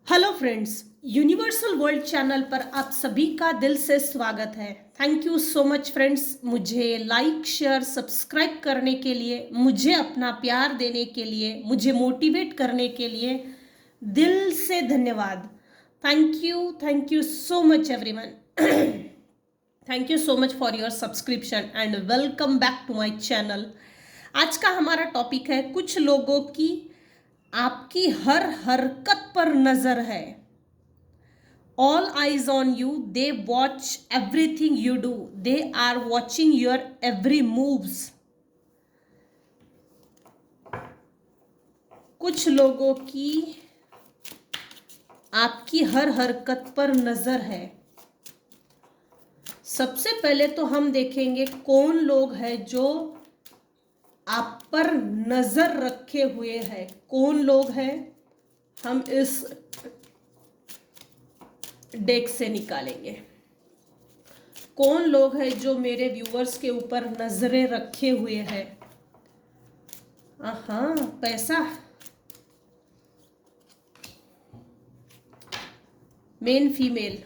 Hello friends, universal world channel पर आप सभी का दिल से स्वागत है। Thank you so much friends, मुझे लाइक शेयर सब्सक्राइब करने के लिए, मुझे अपना प्यार देने के लिए, मुझे मोटिवेट करने के लिए दिल से धन्यवाद। Thank you so much everyone. Thank you so much for your subscription and welcome back to my channel. आज का हमारा टॉपिक है कुछ लोगों की आपकी हर हरकत पर नजर है। All eyes on you, they watch everything you do, they are watching your every moves। कुछ लोगों की आपकी हर हरकत पर नजर है। सबसे पहले तो हम देखेंगे कौन लोग हैं जो आप पर नजर रखे हुए हैं। कौन लोग हैं हम इस डेक से निकालेंगे। कौन लोग हैं जो मेरे व्यूअर्स के ऊपर नजरें रखे हुए हैं। हाँ, पैसा, मेन फीमेल,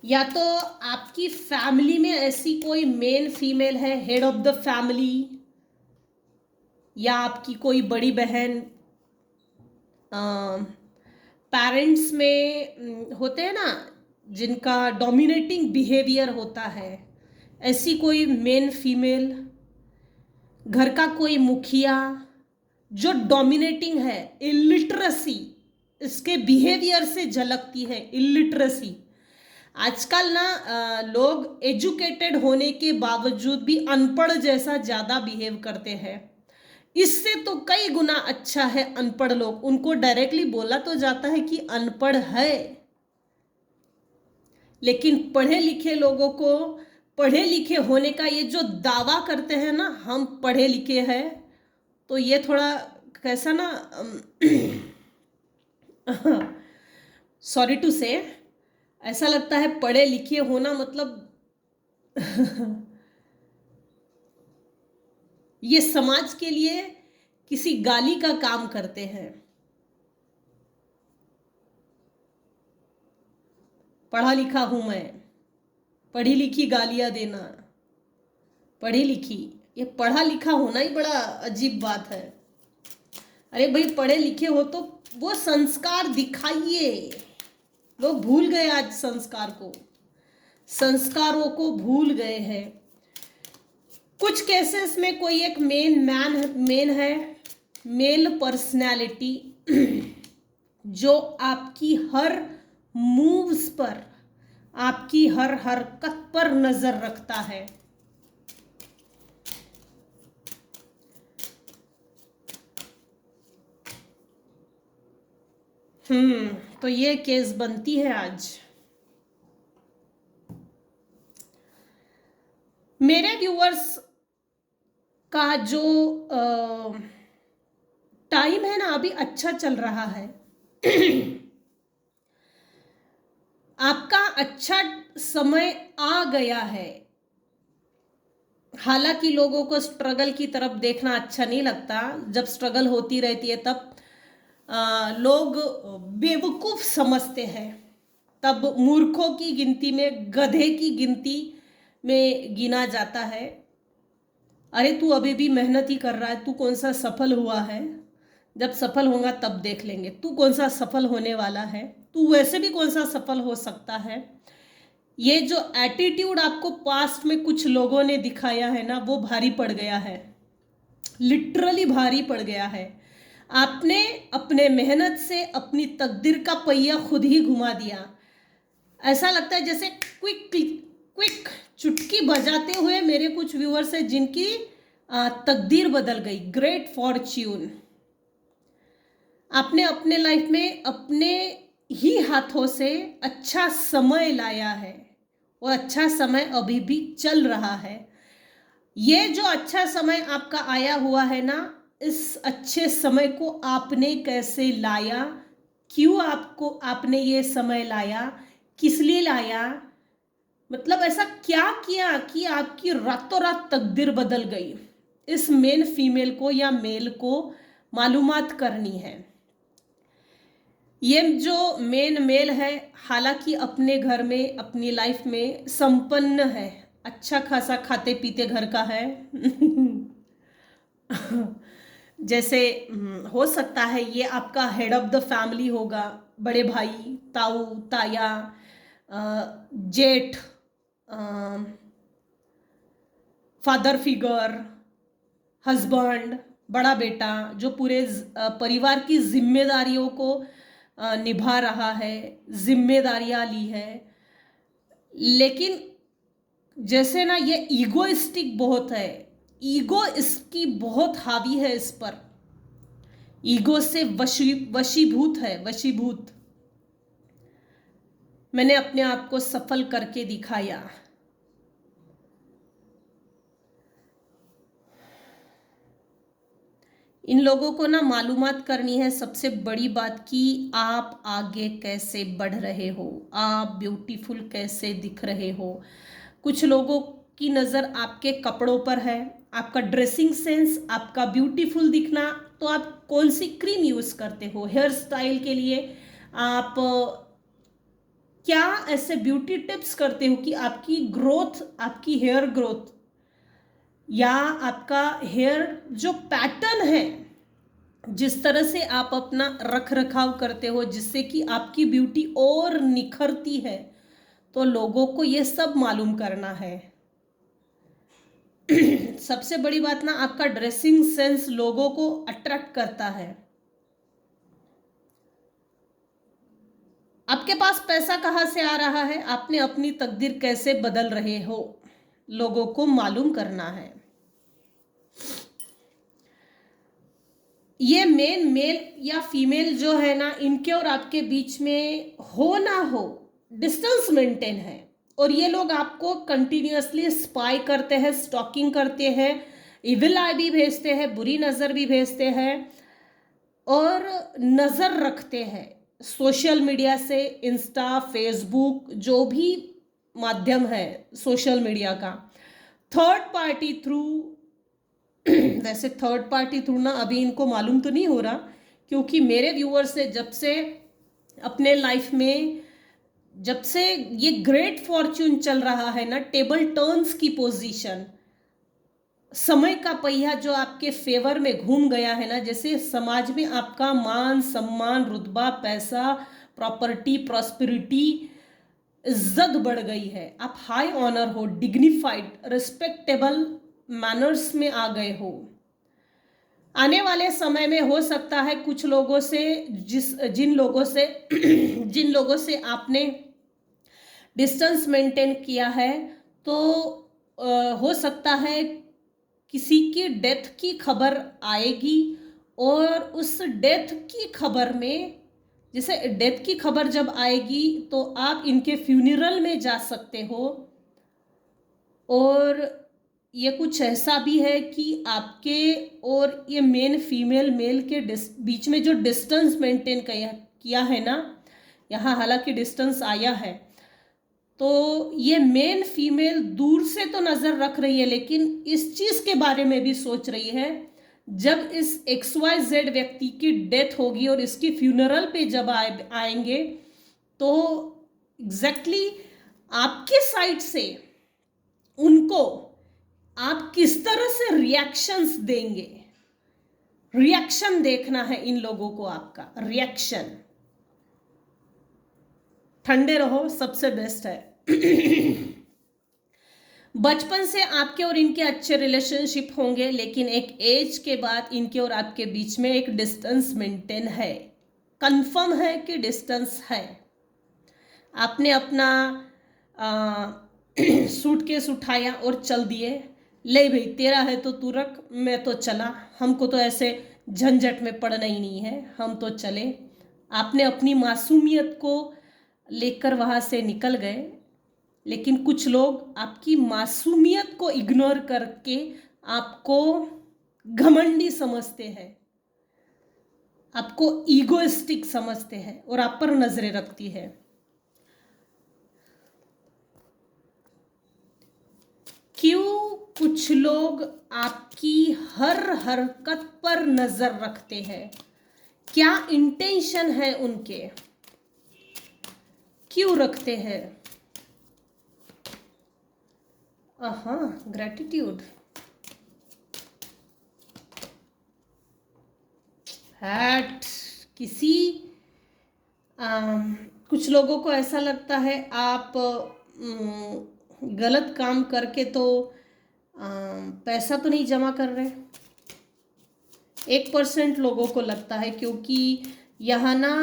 या तो आपकी फैमिली में ऐसी कोई मेन फीमेल है, हेड ऑफ द फैमिली, या आपकी कोई बड़ी बहन, पेरेंट्स में होते हैं ना जिनका डोमिनेटिंग बिहेवियर होता है, ऐसी कोई मेन फीमेल, घर का कोई मुखिया जो डोमिनेटिंग है। इलिटरेसी इसके बिहेवियर से झलकती है। इलिटरेसी आजकल ना लोग एजुकेटेड होने के बावजूद भी अनपढ़ जैसा ज़्यादा बिहेव करते हैं। इससे तो कई गुना अच्छा है अनपढ़ लोग, उनको डायरेक्टली बोला तो जाता है कि अनपढ़ है, लेकिन पढ़े लिखे लोगों को पढ़े लिखे होने का ये जो दावा करते हैं ना, हम पढ़े लिखे हैं, तो ये थोड़ा कैसा ना सॉरी टू से ऐसा लगता है पढ़े लिखे होना मतलब ये समाज के लिए किसी गाली का काम करते हैं। पढ़ा लिखा हूं मैं, पढ़ी लिखी गालियां देना, पढ़ी लिखी, ये पढ़ा लिखा होना ही बड़ा अजीब बात है। अरे भाई, पढ़े लिखे हो तो वो संस्कार दिखाइए। लोग भूल गए आज संस्कार को, संस्कारों को भूल गए हैं। कुछ केसेस में कोई एक मेन है, मेल पर्सनैलिटी, जो आपकी हर मूव्स पर, आपकी हर हरकत पर नजर रखता है। तो ये केस बनती है आज। मेरे व्यूअर्स का जो टाइम है ना, अभी अच्छा चल रहा है। आपका अच्छा समय आ गया है। हालांकि लोगों को स्ट्रगल की तरफ देखना अच्छा नहीं लगता। जब स्ट्रगल होती रहती है तब लोग बेवकूफ समझते हैं, तब मूर्खों की गिनती में, गधे की गिनती में गिना जाता है। अरे तू अभी भी मेहनत ही कर रहा है, तू कौन सा सफल हुआ है? जब सफल होगा तब देख लेंगे, तू कौन सा सफल होने वाला है, तू वैसे भी कौन सा सफल हो सकता है। ये जो एटीट्यूड आपको पास्ट में कुछ लोगों ने दिखाया है ना, वो भारी पड़ गया है, लिटरली भारी पड़ गया है। आपने अपने मेहनत से अपनी तकदीर का पहिया खुद ही घुमा दिया। ऐसा लगता है जैसे क्विक क्विक चुटकी बजाते हुए मेरे कुछ व्यूअर्स हैं जिनकी तकदीर बदल गई। Great Fortune. आपने अपने लाइफ में अपने ही हाथों से अच्छा समय लाया है, और अच्छा समय अभी भी चल रहा है। ये जो अच्छा समय आपका आया हुआ है ना, इस अच्छे समय को आपने कैसे लाया, क्यों आपने ये समय लाया, किस लिए लाया, मतलब ऐसा क्या किया कि आपकी रातों रात तकदीर बदल गई। इस मेन फीमेल को या मेल को मालूमात करनी है। ये जो मेन मेल है, हालांकि अपने घर में अपनी लाइफ में संपन्न है, अच्छा खासा खाते पीते घर का है। जैसे हो सकता है ये आपका हेड ऑफ द फैमिली होगा, बड़े भाई, ताऊ, ताया, जेठ, फादर फिगर, हस्बैंड, बड़ा बेटा, जो पूरे परिवार की जिम्मेदारियों को निभा रहा है, जिम्मेदारियां ली है। लेकिन जैसे ना ये ईगोइस्टिक बहुत है, ईगो इसकी बहुत हावी है इस पर, ईगो से वशीभूत है, वशीभूत। मैंने अपने आप को सफल करके दिखाया। इन लोगों को ना मालूमात करनी है सबसे बड़ी बात कि आप आगे कैसे बढ़ रहे हो, आप ब्यूटीफुल कैसे दिख रहे हो। कुछ लोगों की नज़र आपके कपड़ों पर है, आपका ड्रेसिंग सेंस, आपका ब्यूटीफुल दिखना। तो आप कौन सी क्रीम यूज़ करते हो हेयर स्टाइल के लिए, आप क्या ऐसे ब्यूटी टिप्स करते हो कि आपकी ग्रोथ, आपकी हेयर ग्रोथ या आपका हेयर जो पैटर्न है, जिस तरह से आप अपना रख रखाव करते हो जिससे कि आपकी ब्यूटी और निखरती है, तो लोगों को ये सब मालूम करना है। सबसे बड़ी बात ना, आपका ड्रेसिंग सेंस लोगों को अट्रैक्ट करता है। आपके पास पैसा कहाँ से आ रहा है, आपने अपनी तकदीर कैसे बदल रहे हो, लोगों को मालूम करना है। ये मेल या फीमेल जो है ना, इनके और आपके बीच में हो ना हो डिस्टेंस मेंटेन है, और ये लोग आपको कंटिन्यूअसली स्पाई करते हैं, स्टॉकिंग करते हैं, इविल आई भी भेजते हैं, बुरी नज़र भी भेजते हैं, और नज़र रखते हैं सोशल मीडिया से, इंस्टा, फेसबुक, जो भी माध्यम है सोशल मीडिया का, थर्ड पार्टी थ्रू। वैसे थर्ड पार्टी थ्रू ना अभी इनको मालूम तो नहीं हो रहा, क्योंकि मेरे व्यूअर्स से जब से अपने लाइफ में, जब से ये ग्रेट फॉर्च्यून चल रहा है ना, टेबल टर्न्स की पोजीशन, समय का पहिया जो आपके फेवर में घूम गया है ना, जैसे समाज में आपका मान सम्मान, रुतबा, पैसा, प्रॉपर्टी, प्रॉस्पेरिटी, इज्जत बढ़ गई है, आप हाई ऑनर हो, डिग्निफाइड, रिस्पेक्टेबल मैनर्स में आ गए हो। आने वाले समय में हो सकता है कुछ लोगों से, जिन लोगों से आपने डिस्टेंस मेंटेन किया है, तो हो सकता है किसी की डेथ की खबर आएगी, और उस डेथ की खबर में, जैसे डेथ की खबर जब आएगी तो आप इनके फ्यूनरल में जा सकते हो। और ये कुछ ऐसा भी है कि आपके और ये फीमेल मेल के बीच में जो डिस्टेंस मेंटेन किया है ना, यहाँ हालांकि डिस्टेंस आया है, तो ये मेन फीमेल दूर से तो नज़र रख रही है, लेकिन इस चीज़ के बारे में भी सोच रही है, जब इस XYZ व्यक्ति की डेथ होगी और इसकी फ्यूनरल पे जब आएंगे, तो एग्जैक्टली आपके साइड से उनको आप किस तरह से रिएक्शंस देंगे। रिएक्शन देखना है इन लोगों को, आपका रिएक्शन। ठंडे रहो, सबसे बेस्ट है। बचपन से आपके और इनके अच्छे रिलेशनशिप होंगे, लेकिन एक एज के बाद इनके और आपके बीच में एक डिस्टेंस मेंटेन है, कंफर्म है कि डिस्टेंस है। आपने अपना सूटकेस उठाया और चल दिए, ले भाई तेरा है तो तू रख, मैं तो चला, हमको तो ऐसे झंझट में पड़ना ही नहीं है, हम तो चले। आपने अपनी मासूमियत को लेकर वहाँ से निकल गए, लेकिन कुछ लोग आपकी मासूमियत को इग्नोर करके आपको घमंडी समझते हैं, आपको ईगोइस्टिक समझते हैं और आप पर नजरें रखती है। क्यों कुछ लोग आपकी हर हरकत पर नजर रखते हैं। क्या इंटेंशन है उनके, क्यों रखते हैं? ग्रेटिट्यूड। हैट किसी कुछ लोगों को ऐसा लगता है आप गलत काम करके तो पैसा तो नहीं जमा कर रहे। 1% लोगों को लगता है, क्योंकि यहाँ ना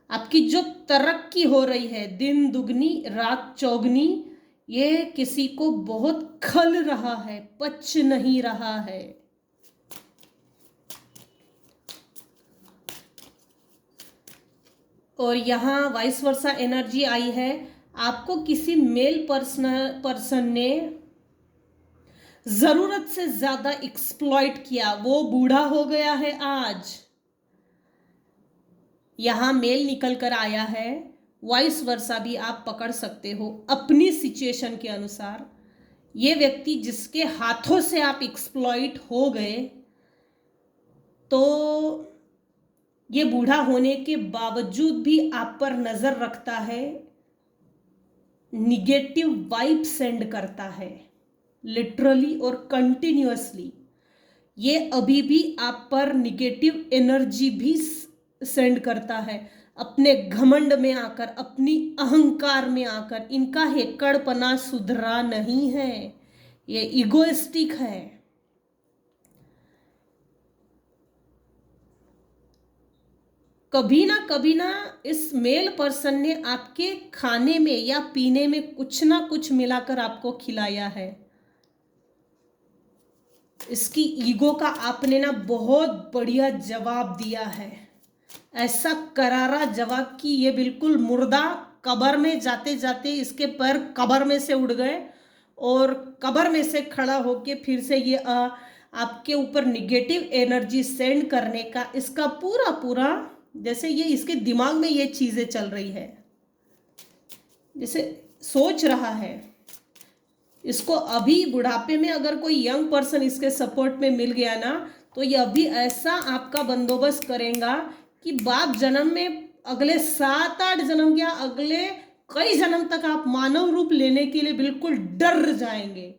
आपकी जो तरक्की हो रही है दिन दुगनी रात चौगनी, ये किसी को बहुत खल रहा है, पच नहीं रहा है। और यहाँ वाइस वर्सा एनर्जी आई है, आपको किसी मेल पर्सन ने जरूरत से ज्यादा एक्सप्लॉइट किया, वो बूढ़ा हो गया है आज। यहां मेल निकल कर आया है, वाइस वर्सा भी आप पकड़ सकते हो अपनी सिचुएशन के अनुसार। ये व्यक्ति जिसके हाथों से आप एक्सप्लॉइट हो गए, तो ये बूढ़ा होने के बावजूद भी आप पर नजर रखता है, निगेटिव वाइब सेंड करता है लिटरली और कंटिन्यूअसली। ये अभी भी आप पर निगेटिव एनर्जी भी सेंड करता है, अपने घमंड में आकर, अपनी अहंकार में आकर। इनका हेकड़पना सुधरा नहीं है, ये इगोइस्टिक है। कभी ना इस मेल पर्सन ने आपके खाने में या पीने में कुछ ना कुछ मिलाकर आपको खिलाया है। इसकी ईगो का आपने ना बहुत बढ़िया जवाब दिया है, ऐसा करारा जवाब कि ये बिल्कुल मुर्दा, कब्र में जाते जाते इसके पैर कब्र में से उड़ गए, और कब्र में से खड़ा होके फिर से ये आपके ऊपर निगेटिव एनर्जी सेंड करने का इसका पूरा पूरा, जैसे ये इसके दिमाग में ये चीजें चल रही है, जैसे सोच रहा है। इसको अभी बुढ़ापे में अगर कोई यंग पर्सन इसके सपोर्ट में मिल गया ना, तो ये अभी ऐसा आपका बंदोबस्त करेगा कि बाप जन्म में अगले 7-8 जन्म या अगले कई जन्म तक आप मानव रूप लेने के लिए बिल्कुल डर जाएंगे।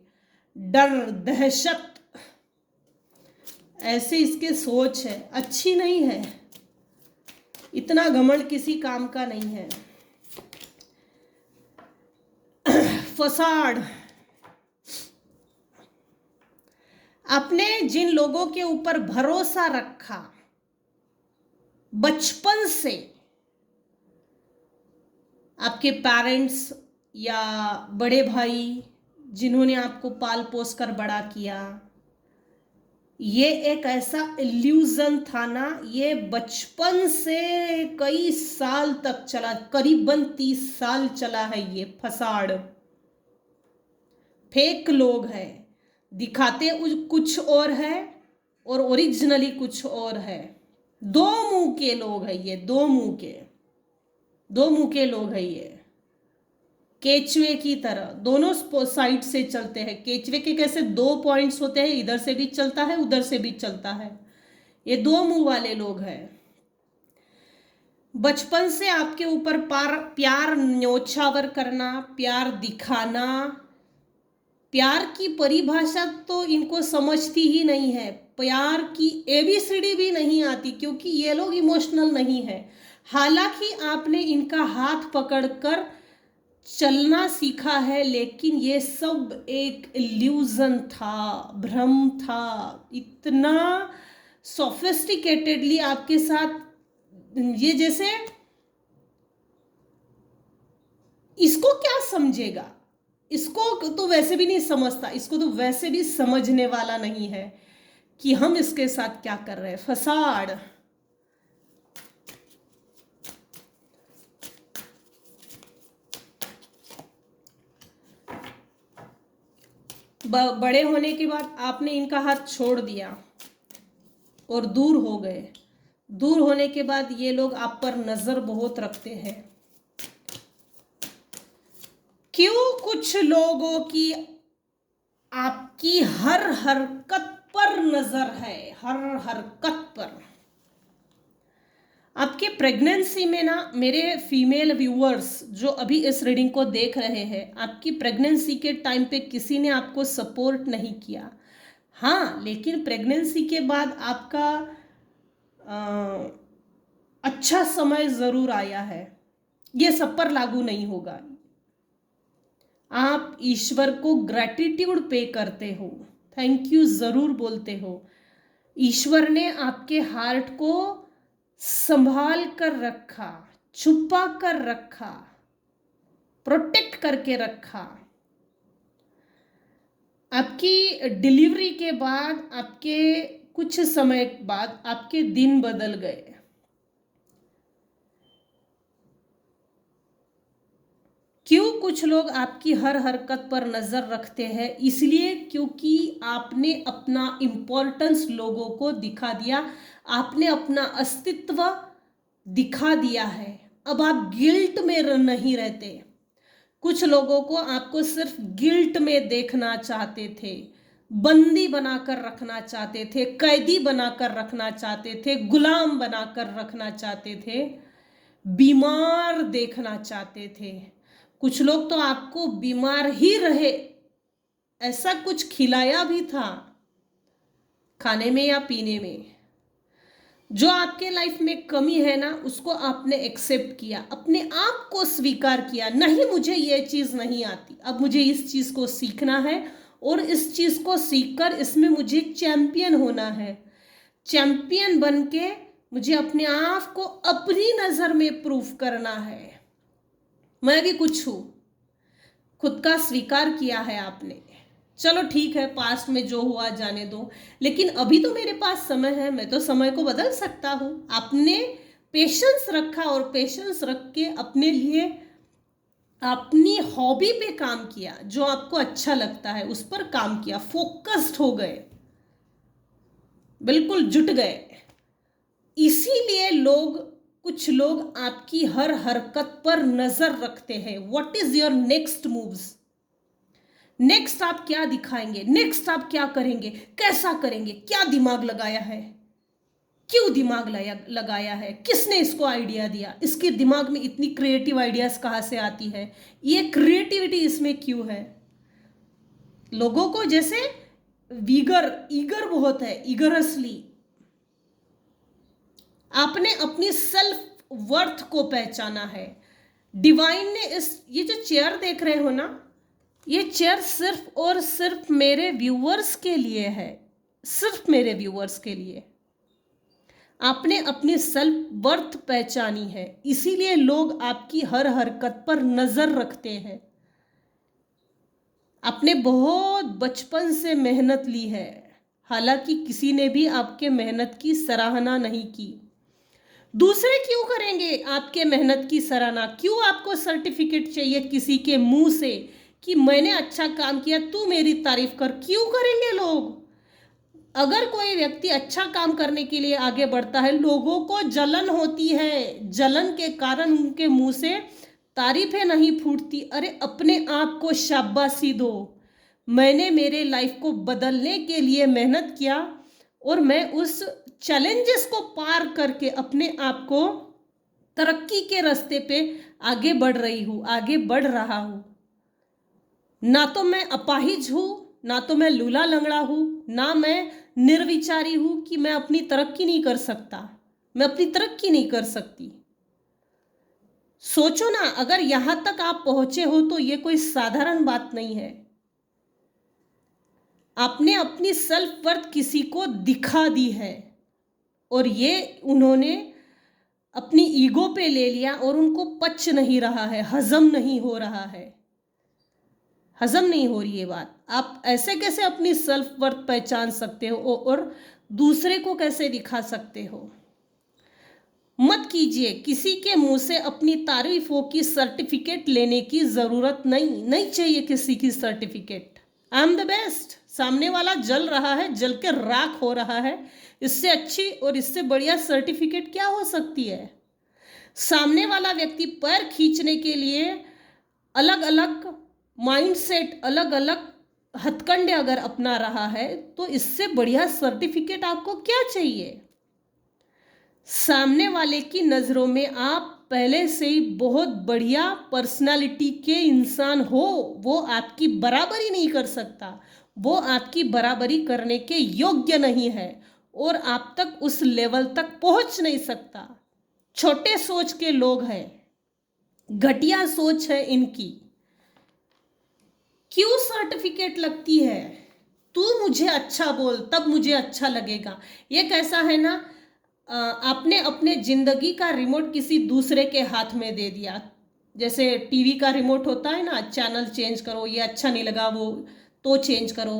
डर, दहशत, ऐसे इसके सोच है, अच्छी नहीं है। इतना घमंड किसी काम का नहीं है। फसाड। आपने जिन लोगों के ऊपर भरोसा रखा बचपन से, आपके पेरेंट्स या बड़े भाई जिन्होंने आपको पाल पोस कर बड़ा किया, ये एक ऐसा इल्यूजन था ना, ये बचपन से कई साल तक चला, करीबन 30 साल चला है ये फसाड। फेक लोग हैं, दिखाते कुछ और है और ओरिजिनली कुछ और है। दो मुंह के लोग हैं ये, दो मुंह के लोग हैं ये, केचुए की तरह दोनों साइड से चलते हैं। केचुए के कैसे 2 पॉइंट्स होते हैं, इधर से भी चलता है उधर से भी चलता है, ये दो मुंह वाले लोग हैं। बचपन से आपके ऊपर प्यार न्योछावर करना, प्यार दिखाना, प्यार की परिभाषा तो इनको समझती ही नहीं है, प्यार की ABCD भी नहीं आती, क्योंकि ये लोग इमोशनल नहीं है। हालांकि आपने इनका हाथ पकड़कर चलना सीखा है, लेकिन ये सब एक इल्यूजन था, भ्रम था। इतना सोफिस्टिकेटेडली आपके साथ ये, जैसे इसको क्या समझेगा, इसको तो वैसे भी नहीं समझता, इसको तो वैसे भी समझने वाला नहीं है कि हम इसके साथ क्या कर रहे हैं। फसाड। बड़े होने के बाद आपने इनका हाथ छोड़ दिया और दूर हो गए। दूर होने के बाद ये लोग आप पर नजर बहुत रखते हैं। क्यों कुछ लोगों की आपकी हर हरकत पर नजर है, हर हरकत पर। आपके प्रेगनेंसी में ना, मेरे फीमेल व्यूअर्स जो अभी इस रीडिंग को देख रहे हैं, आपकी प्रेगनेंसी के टाइम पे किसी ने आपको सपोर्ट नहीं किया। हाँ, लेकिन प्रेगनेंसी के बाद आपका अच्छा समय जरूर आया है। ये सब पर लागू नहीं होगा। आप ईश्वर को ग्रैटिट्यूड पे करते हो, थैंक यू जरूर बोलते हो। ईश्वर ने आपके हार्ट को संभाल कर रखा, छुपा कर रखा, प्रोटेक्ट करके रखा। आपकी डिलीवरी के बाद, आपके कुछ समय बाद आपके दिन बदल गए। क्यों कुछ लोग आपकी हर हरकत पर नजर रखते हैं? इसलिए क्योंकि आपने अपना इम्पोर्टेंस लोगों को दिखा दिया, आपने अपना अस्तित्व दिखा दिया है। अब आप गिल्ट में नहीं रहते। कुछ लोगों को आपको सिर्फ गिल्ट में देखना चाहते थे, बंदी बनाकर रखना चाहते थे, कैदी बनाकर रखना चाहते थे, गुलाम बनाकर रखना चाहते थे, बीमार देखना चाहते थे। कुछ लोग तो आपको बीमार ही रहे ऐसा कुछ खिलाया भी था, खाने में या पीने में। जो आपके लाइफ में कमी है ना, उसको आपने एक्सेप्ट किया, अपने आप को स्वीकार किया। नहीं, मुझे ये चीज नहीं आती, अब मुझे इस चीज को सीखना है और इस चीज को सीखकर इसमें मुझे चैंपियन होना है। चैंपियन बन के मुझे अपने आप को अपनी नजर में प्रूफ करना है। मैं भी कुछ हूं, खुद का स्वीकार किया है आपने। चलो ठीक है, पास्ट में जो हुआ जाने दो, लेकिन अभी तो मेरे पास समय है, मैं तो समय को बदल सकता हूं। आपने पेशेंस रखा और पेशेंस रख के अपने लिए अपनी हॉबी पे काम किया, जो आपको अच्छा लगता है उस पर काम किया, फोकस्ड हो गए, बिल्कुल जुट गए। इसीलिए कुछ लोग आपकी हर हरकत पर नजर रखते हैं। What is your next moves? Next आप क्या दिखाएंगे, नेक्स्ट आप क्या करेंगे, कैसा करेंगे, क्या दिमाग लगाया है, क्यों दिमाग लगाया है, किसने इसको आइडिया दिया, इसके दिमाग में इतनी क्रिएटिव आइडियाज कहां से आती है, ये क्रिएटिविटी इसमें क्यों है? लोगों को जैसे ईगर बहुत है, ईगरसली। आपने अपनी सेल्फ वर्थ को पहचाना है। डिवाइन ने ये जो चेयर देख रहे हो ना, ये चेयर सिर्फ और सिर्फ मेरे व्यूअर्स के लिए है, सिर्फ मेरे व्यूअर्स के लिए। आपने अपनी सेल्फ वर्थ पहचानी है, इसीलिए लोग आपकी हर हरकत पर नजर रखते हैं। आपने बहुत बचपन से मेहनत ली है, हालांकि किसी ने भी आपके मेहनत की सराहना नहीं की। दूसरे क्यों करेंगे आपके मेहनत की सराहना? क्यों आपको सर्टिफिकेट चाहिए किसी के मुंह से कि मैंने अच्छा काम किया, तू मेरी तारीफ कर? क्यों करेंगे लोग? अगर कोई व्यक्ति अच्छा काम करने के लिए आगे बढ़ता है, लोगों को जलन होती है, जलन के कारण उनके मुंह से तारीफें नहीं फूटती। अरे अपने आप को शाबाशी दो, मैंने मेरे लाइफ को बदलने के लिए मेहनत किया और मैं उस चैलेंजेस को पार करके अपने आप को तरक्की के रास्ते पे आगे बढ़ रही हूँ, आगे बढ़ रहा हूँ। ना तो मैं अपाहिज हूँ, ना तो मैं लूला लंगड़ा हूँ, ना मैं निर्विचारी हूँ कि मैं अपनी तरक्की नहीं कर सकता, मैं अपनी तरक्की नहीं कर सकती। सोचो ना, अगर यहां तक आप पहुंचे हो तो ये कोई साधारण बात नहीं है। आपने अपनी सेल्फ वर्थ किसी को दिखा दी है और ये उन्होंने अपनी ईगो पे ले लिया और उनको पच नहीं रहा है, हजम नहीं हो रहा है, हजम नहीं हो रही है बात। आप ऐसे कैसे अपनी सेल्फ वर्थ पहचान सकते हो और दूसरे को कैसे दिखा सकते हो? मत कीजिए, किसी के मुंह से अपनी तारीफों की सर्टिफिकेट लेने की जरूरत नहीं चाहिए किसी की certificate. I am the best. सामने वाला जल रहा है, जल के राख हो रहा है, इससे अच्छी और इससे बढ़िया सर्टिफिकेट क्या हो सकती है? सामने वाला व्यक्ति पैर खींचने के लिए अलग अलग माइंडसेट, अलग अलग हथकंडे अगर अपना रहा है तो इससे बढ़िया सर्टिफिकेट आपको क्या चाहिए। सामने वाले की नज़रों में आप पहले से ही बहुत बढ़िया पर्सनालिटी के इंसान हो, वो आपकी बराबरी नहीं कर सकता, वो आपकी बराबरी करने के योग्य नहीं है और आप तक उस लेवल तक पहुंच नहीं सकता। छोटे सोच के लोग हैं, घटिया सोच है इनकी। क्यों सर्टिफिकेट लगती है? तू मुझे अच्छा बोल तब मुझे अच्छा लगेगा। ये कैसा है ना, आपने अपने जिंदगी का रिमोट किसी दूसरे के हाथ में दे दिया। जैसे टीवी का रिमोट होता है ना, चैनल चेंज करो, ये अच्छा नहीं लगा वो तो चेंज करो,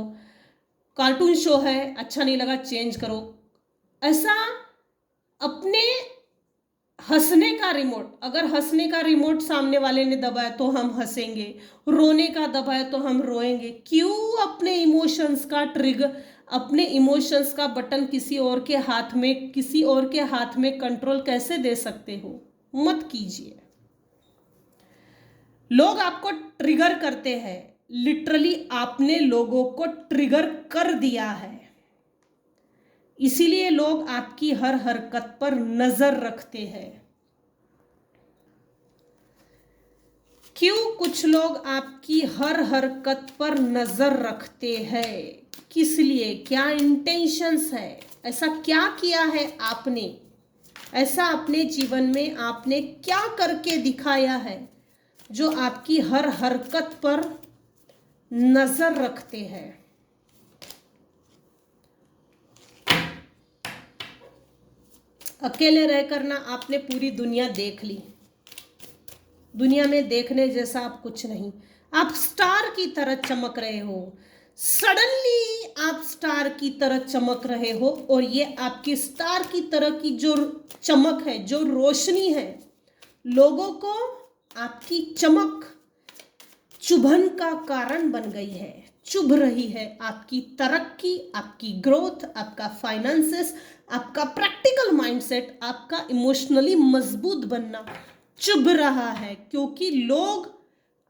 कार्टून शो है अच्छा नहीं लगा चेंज करो। ऐसा अपने हंसने का रिमोट, अगर हंसने का रिमोट सामने वाले ने दबाया तो हम हंसेंगे, रोने का दबाया तो हम रोएंगे। क्यों अपने इमोशंस का ट्रिगर, अपने इमोशंस का बटन किसी और के हाथ में, किसी और के हाथ में कंट्रोल कैसे दे सकते हो? मत कीजिए। लोग आपको ट्रिगर करते हैं, लिटरली आपने लोगों को ट्रिगर कर दिया है, इसीलिए लोग आपकी हर हरकत पर नजर रखते हैं। क्यों कुछ लोग आपकी हर हरकत पर नजर रखते हैं? किस लिए? क्या इंटेंशंस है? ऐसा क्या किया है आपने? ऐसा अपने जीवन में आपने क्या करके दिखाया है जो आपकी हर हरकत पर नजर रखते हैं? अकेले रहकर ना आपने पूरी दुनिया देख ली, दुनिया में देखने जैसा आप कुछ नहीं। आप स्टार की तरह चमक रहे हो, सडनली आप स्टार की तरह चमक रहे हो, और ये आपकी स्टार की तरह की जो चमक है, जो रोशनी है, लोगों को आपकी चमक चुभन का कारण बन गई है, चुभ रही है। आपकी तरक्की, आपकी ग्रोथ, आपका फाइनेंसेस, आपका प्रैक्टिकल माइंडसेट, आपका इमोशनली मजबूत बनना चुभ रहा है, क्योंकि लोग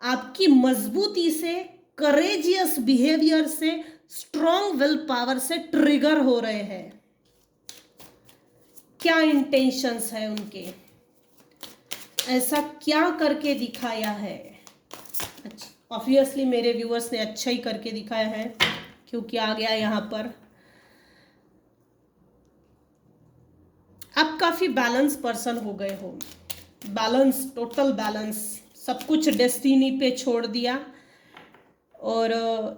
आपकी मजबूती से, करेजियस बिहेवियर से, स्ट्रॉन्ग विल पावर से ट्रिगर हो रहे हैं। क्या इंटेंशंस है उनके? ऐसा क्या करके दिखाया है? अच्छा, ऑब्वियसली मेरे व्यूअर्स ने अच्छा ही करके दिखाया है, क्योंकि आ गया यहाँ पर। आप काफी बैलेंस पर्सन हो गए हो, बैलेंस, टोटल बैलेंस, सब कुछ डेस्टिनी पे छोड़ दिया। और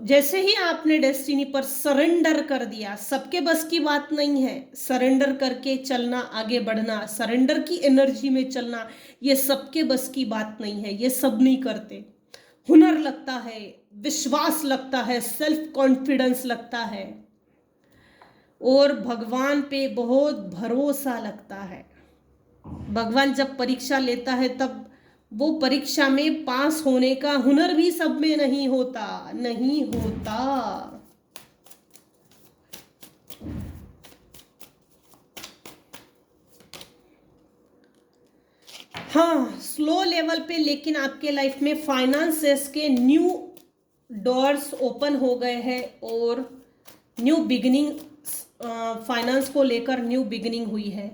जैसे ही आपने डेस्टिनी पर सरेंडर कर दिया, सबके बस की बात नहीं है सरेंडर करके चलना, आगे बढ़ना, सरेंडर की एनर्जी में चलना, ये सबके बस की बात नहीं है, ये सब नहीं करते। हुनर लगता है, विश्वास लगता है, सेल्फ कॉन्फिडेंस लगता है, और भगवान पे बहुत भरोसा लगता है। भगवान जब परीक्षा लेता है तब वो परीक्षा में पास होने का हुनर भी सब में नहीं होता, नहीं होता। हाँ, स्लो लेवल पे, लेकिन आपके लाइफ में फाइनेंसेस के न्यू डोर्स ओपन हो गए हैं, और न्यू बिगिनिंग, फाइनेंस को लेकर न्यू बिगिनिंग हुई है।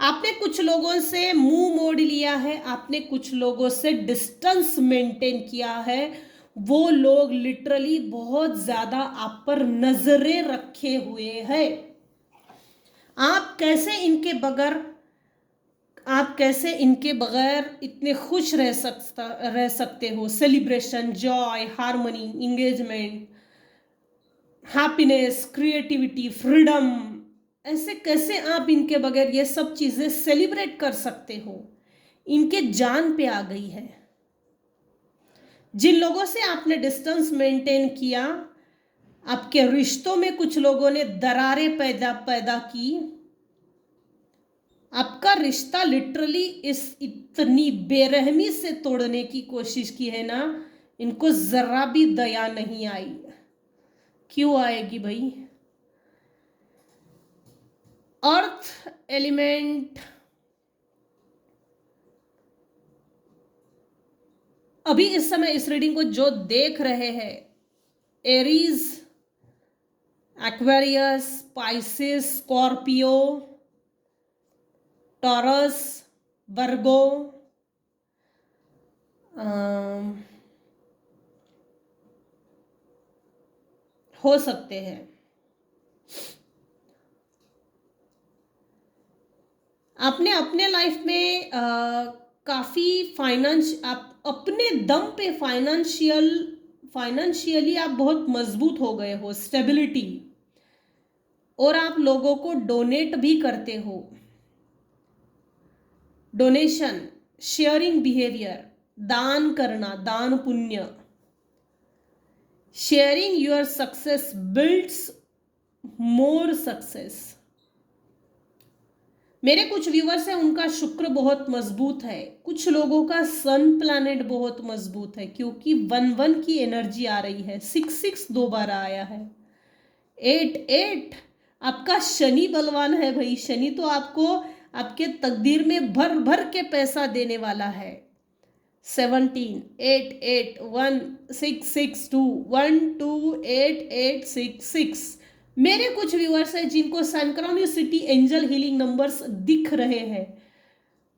आपने कुछ लोगों से मुंह मोड़ लिया है, आपने कुछ लोगों से डिस्टेंस मेंटेन किया है। वो लोग लिटरली बहुत ज्यादा आप पर नजरें रखे हुए हैं। आप कैसे इनके बगैर इतने खुश रह सकते हो? Celebration, Joy, harmony, engagement, happiness, creativity, freedom, ऐसे कैसे आप इनके बगैर ये सब चीजें सेलिब्रेट कर सकते हो? इनके जान पे आ गई है। जिन लोगों से आपने डिस्टेंस मेंटेन किया, आपके रिश्तों में कुछ लोगों ने दरारें पैदा की। आपका रिश्ता लिटरली इस इतनी बेरहमी से तोड़ने की कोशिश की है ना, इनको जरा भी दया नहीं आई। क्यों आएगी भाई? अर्थ, एलिमेंट, अभी इस समय इस रीडिंग को जो देख रहे हैं, Aries, Aquarius, Pisces, Scorpio, Taurus, Virgo, हो सकते हैं। आपने अपने लाइफ में काफ़ी आप अपने दम पे फाइनेंशियली आप बहुत मजबूत हो गए हो, स्टेबिलिटी, और आप लोगों को डोनेट भी करते हो। डोनेशन, शेयरिंग बिहेवियर, दान करना, दान पुण्य। Sharing your success builds more success. मेरे कुछ व्यूवर्स हैं, उनका शुक्र बहुत मजबूत है। कुछ लोगों का सन प्लैनेट बहुत मजबूत है, क्योंकि 1-1 की एनर्जी आ रही है। 6-6 दो बार आया है। 8-8 आपका शनि बलवान है भाई। शनि तो आपको आपके तकदीर में भर भर के पैसा देने वाला है। 17-8-8-1-6-6-2-1-2-8-8-6-6। मेरे कुछ व्यूअर्स हैं जिनको सिंक्रोनिसिटी एंजल हीलिंग नंबर्स दिख रहे हैं।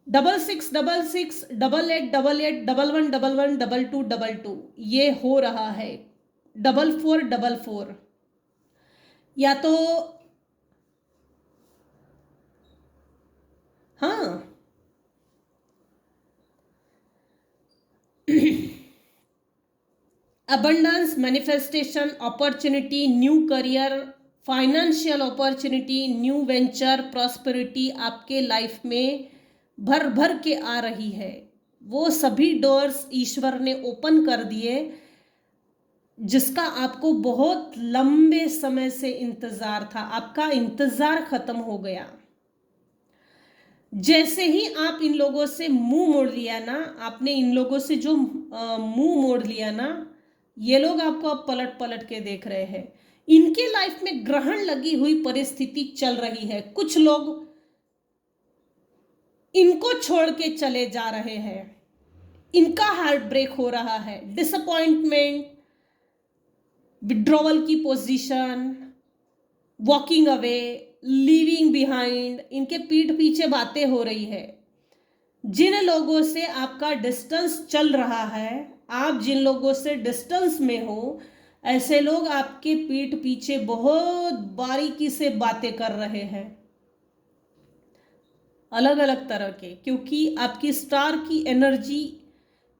66-66-88-88-11-11-12-12 ये हो रहा है। 44-44 या तो हाँ abundance, manifestation, opportunity, new career, financial opportunity, new venture, prosperity आपके लाइफ में भर भर के आ रही है। वो सभी डोर्स ईश्वर ने ओपन कर दिए जिसका आपको बहुत लंबे समय से इंतजार था। आपका इंतजार खत्म हो गया। जैसे ही आप इन लोगों से मुंह मोड़ लिया ना, आपने इन लोगों से जो मुंह मोड़ लिया ना, ये लोग आपको अब पलट पलट के देख रहे हैं। इनके लाइफ में ग्रहण लगी हुई परिस्थिति चल रही है। कुछ लोग इनको छोड़ के चले जा रहे हैं। इनका हार्ट ब्रेक हो रहा है। डिसअपॉइंटमेंट, विड्रॉवल की position, walking away, leaving behind, इनके पीठ पीछे बातें हो रही है। जिन लोगों से आपका डिस्टेंस चल रहा है, आप जिन लोगों से डिस्टेंस में हो, ऐसे लोग आपके पीठ पीछे बहुत बारीकी से बातें कर रहे हैं, अलग अलग तरह के। क्योंकि आपकी स्टार की एनर्जी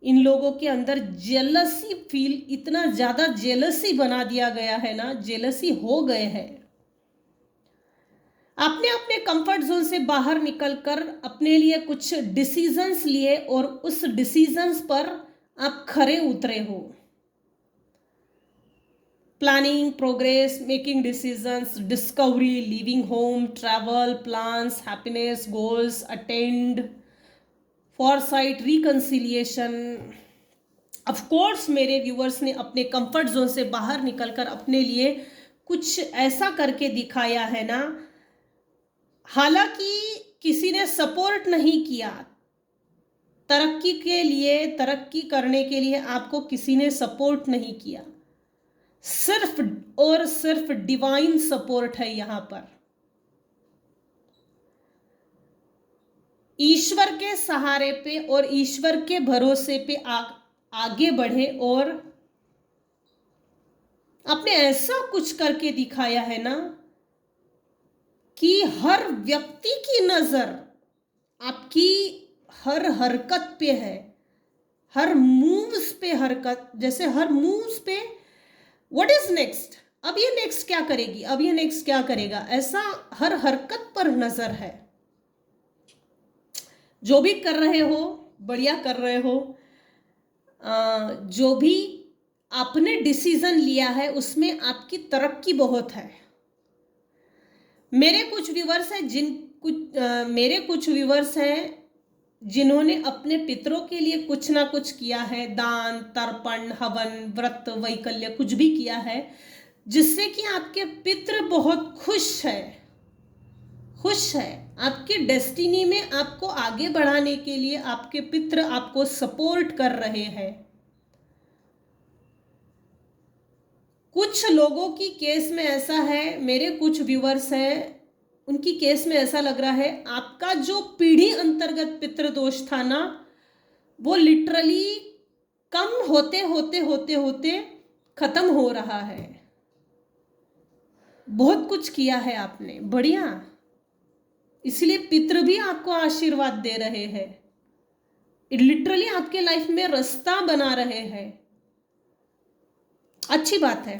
इन लोगों के अंदर जेलसी फील, इतना ज्यादा जेलसी बना दिया गया है ना, जेलसी हो गए हैं। आपने अपने कंफर्ट जोन से बाहर निकलकर अपने लिए कुछ डिसीजंस लिए और उस डिसीजंस पर आप खरे उतरे हो। Planning, progress, making decisions, discovery, living home, travel, plans, happiness, goals, attend, Forsyte, reconciliation. Of course मेरे व्यूअर्स ने अपने कंफर्ट जोन से बाहर निकलकर अपने लिए कुछ ऐसा करके दिखाया है ना। हालांकि किसी ने सपोर्ट नहीं किया, तरक्की के लिए, तरक्की करने के लिए आपको किसी ने सपोर्ट नहीं किया। सिर्फ और सिर्फ डिवाइन सपोर्ट है यहां पर। ईश्वर के सहारे पे और ईश्वर के भरोसे पे आगे बढ़े और आपने ऐसा कुछ करके दिखाया है ना कि हर व्यक्ति की नजर आपकी हर हरकत पे है, हर मूव्स पे हरकत, जैसे हर मूव्स पे व्हाट इज नेक्स्ट, अब ये नेक्स्ट क्या करेगी, अब ये नेक्स्ट क्या करेगा, ऐसा हर हरकत पर नजर है। जो भी कर रहे हो बढ़िया कर रहे हो। जो भी आपने डिसीजन लिया है उसमें आपकी तरक्की बहुत है। मेरे कुछ व्यूवर्स हैं जिन्होंने अपने पितरों के लिए कुछ ना कुछ किया है, दान, तर्पण, हवन, व्रत, वैकल्य, कुछ भी किया है, जिससे कि आपके पितृ बहुत खुश है आपके डेस्टिनी में। आपको आगे बढ़ाने के लिए आपके पितृ आपको सपोर्ट कर रहे हैं। कुछ लोगों की केस में ऐसा है, मेरे कुछ व्यूअर्स हैं, उनकी केस में ऐसा लग रहा है आपका जो पीढ़ी अंतर्गत पितृदोष था ना, वो लिटरली कम होते होते होते होते खत्म हो रहा है। बहुत कुछ किया है आपने, बढ़िया, इसलिए पितृ भी आपको आशीर्वाद दे रहे हैं, लिटरली आपके लाइफ में रास्ता बना रहे हैं, अच्छी बात है।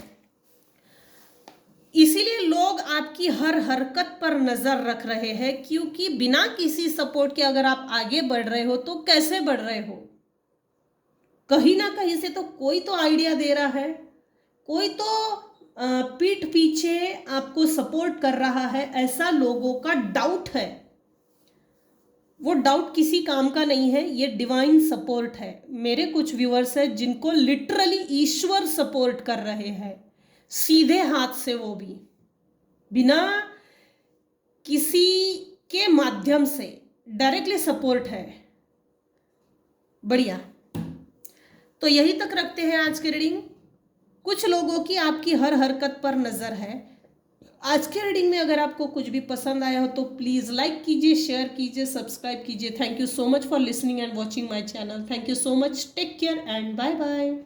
इसीलिए लोग आपकी हर हरकत पर नजर रख रहे हैं, क्योंकि बिना किसी सपोर्ट के अगर आप आगे बढ़ रहे हो तो कैसे बढ़ रहे हो, कहीं ना कहीं से तो कोई तो आइडिया दे रहा है, कोई तो पीठ पीछे आपको सपोर्ट कर रहा है, ऐसा लोगों का डाउट है। वो डाउट किसी काम का नहीं है, ये डिवाइन सपोर्ट है। मेरे कुछ व्यूअर्स हैं जिनको लिटरली ईश्वर सपोर्ट कर रहे हैं, सीधे हाथ से, वो भी बिना किसी के माध्यम से, डायरेक्टली सपोर्ट है, बढ़िया। तो यही तक रखते हैं आज की रीडिंग। कुछ लोगों की आपकी हर हरकत पर नजर है। आज के रीडिंग में अगर आपको कुछ भी पसंद आया हो तो प्लीज लाइक कीजिए, शेयर कीजिए, सब्सक्राइब कीजिए। Thank you so much for listening and watching my channel. Thank you so much, take care and bye bye.